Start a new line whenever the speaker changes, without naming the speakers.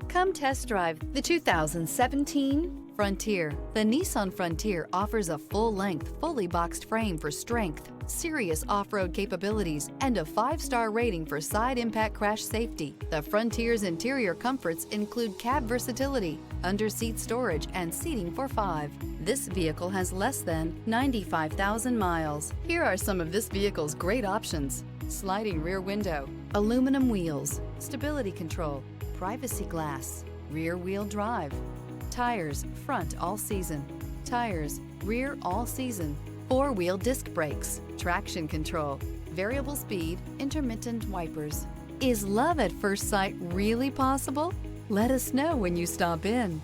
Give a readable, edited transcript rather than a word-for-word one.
Come test drive the 2017 Frontier. The Nissan Frontier offers a full-length, fully boxed frame for strength, serious off-road capabilities, and a 5-star rating for side impact crash safety. The Frontier's interior comforts include cab versatility, under-seat storage, and seating for 5. This vehicle has less than 95,000 miles. Here are some of this vehicle's great options: sliding rear window, aluminum wheels, stability control, privacy glass, rear wheel drive, tires front all season, tires rear all season, 4-wheel disc brakes, traction control, variable speed, intermittent wipers. Is love at first sight really possible? Let us know when you stop in.